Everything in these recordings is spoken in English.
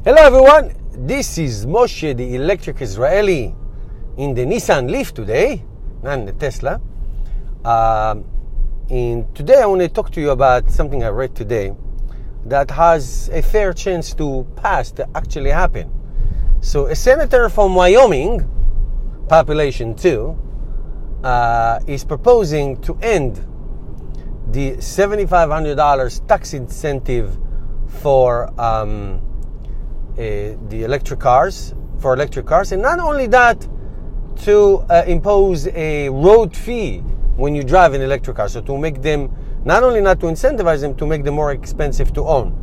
Hello everyone, this is Moshe, the electric Israeli, in the Nissan Leaf today, not in the Tesla. And today I want to talk to you about something I read today that has a fair chance to pass, to actually happen. So a senator from Wyoming, population 2, is proposing to end the $7,500 tax incentive for the electric cars, and not only that, to impose a road fee when you drive an electric car, so to make them, not only not to incentivize them, to make them more expensive to own.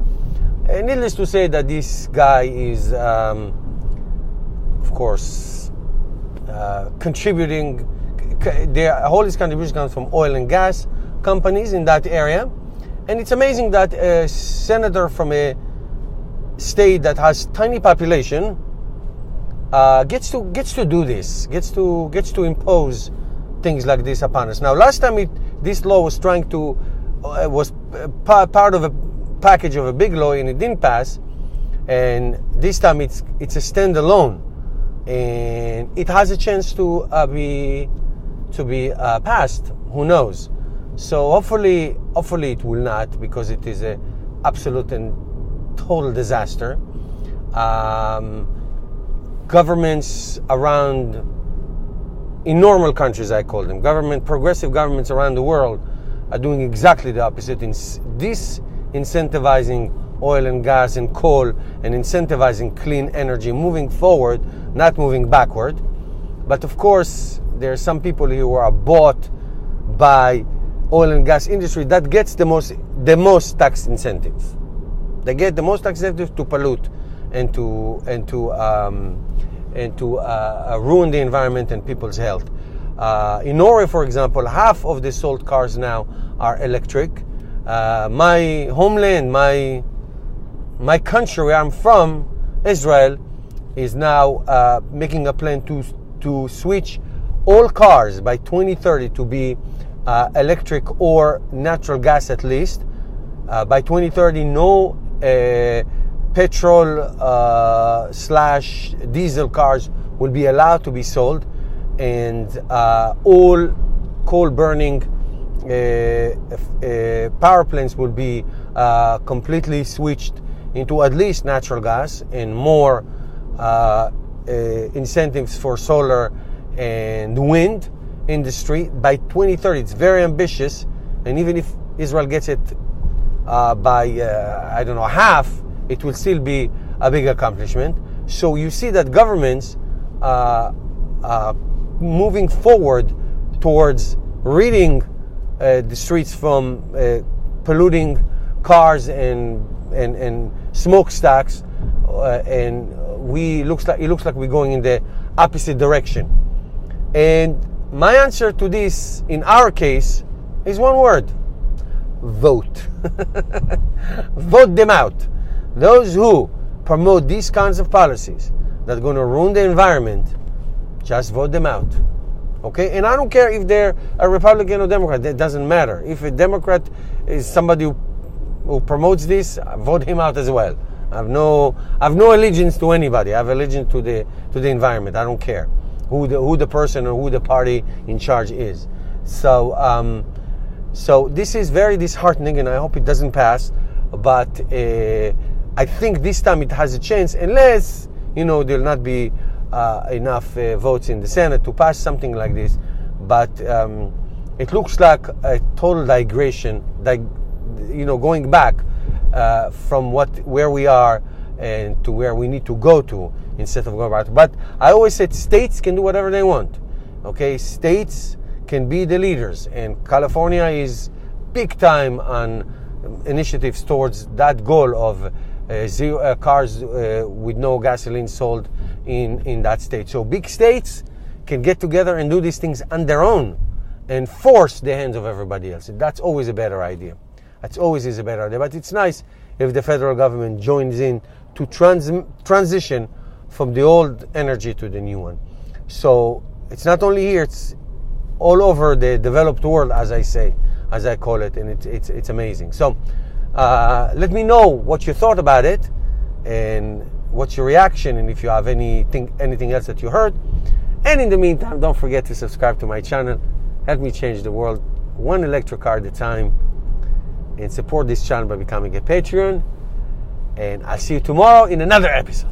And needless to say that this guy is, of course, contributing, all his contributions comes from oil and gas companies in that area. And it's amazing that a senator from a state that has tiny population gets to do this, gets to impose things like this upon us. Now, last time this law was trying to was part of a package of a big law, and it didn't pass. And this time it's a standalone, and it has a chance to be passed. Who knows? So hopefully it will not, because it is a absolute and total disaster. Governments around, in normal countries, I call them, progressive governments around the world are doing exactly the opposite, in disincentivizing oil and gas and coal and incentivizing clean energy, moving forward, not moving backward. But of course, there are some people who are bought by oil and gas industry that gets the most tax incentives. They get the most tax incentives to pollute and to ruin the environment and people's health. In Norway, for example, half of the sold cars now are electric. My homeland, my country where I'm from, Israel, is now making a plan to switch all cars by 2030 to be electric or natural gas at least. By 2030, no petrol / diesel cars will be allowed to be sold, and all coal burning power plants will be completely switched into at least natural gas, and more incentives for solar and wind industry by 2030. It's very ambitious, and even if Israel gets it by I don't know, half, it will still be a big accomplishment. So you see that governments moving forward towards ridding the streets from polluting cars and smokestacks, and it looks like we're going in the opposite direction. And my answer to this, in our case, is one word: vote. Vote them out. Those who promote these kinds of policies that are going to ruin the environment, just vote them out. Okay? And I don't care if they're a Republican or Democrat. It doesn't matter. If a Democrat is somebody who promotes this, vote him out as well. I have no allegiance to anybody. I have allegiance to the environment. I don't care who the person or who the party in charge is. So this is very disheartening, and I hope it doesn't pass. But I think this time it has a chance, unless there'll not be enough votes in the Senate to pass something like this. But it looks like a total digression, going back from where we are and to where we need to go to, instead of going back. But I always said states can do whatever they want. Okay, states can be the leaders, and California is big time on initiatives towards that goal of zero cars with no gasoline sold in that state. So big states can get together and do these things on their own and force the hands of everybody else. That's always a better idea. That's always is a better idea. But it's nice if the federal government joins in to transition from the old energy to the new one. So it's not only here, it's all over the developed world, as I call it, and it's amazing. So let me know what you thought about it, and what's your reaction, and if you have anything else that you heard. And in the meantime, don't forget to subscribe to my channel. Help me change the world one electric car at a time, and support this channel by becoming a Patreon. And I'll see you tomorrow in another episode.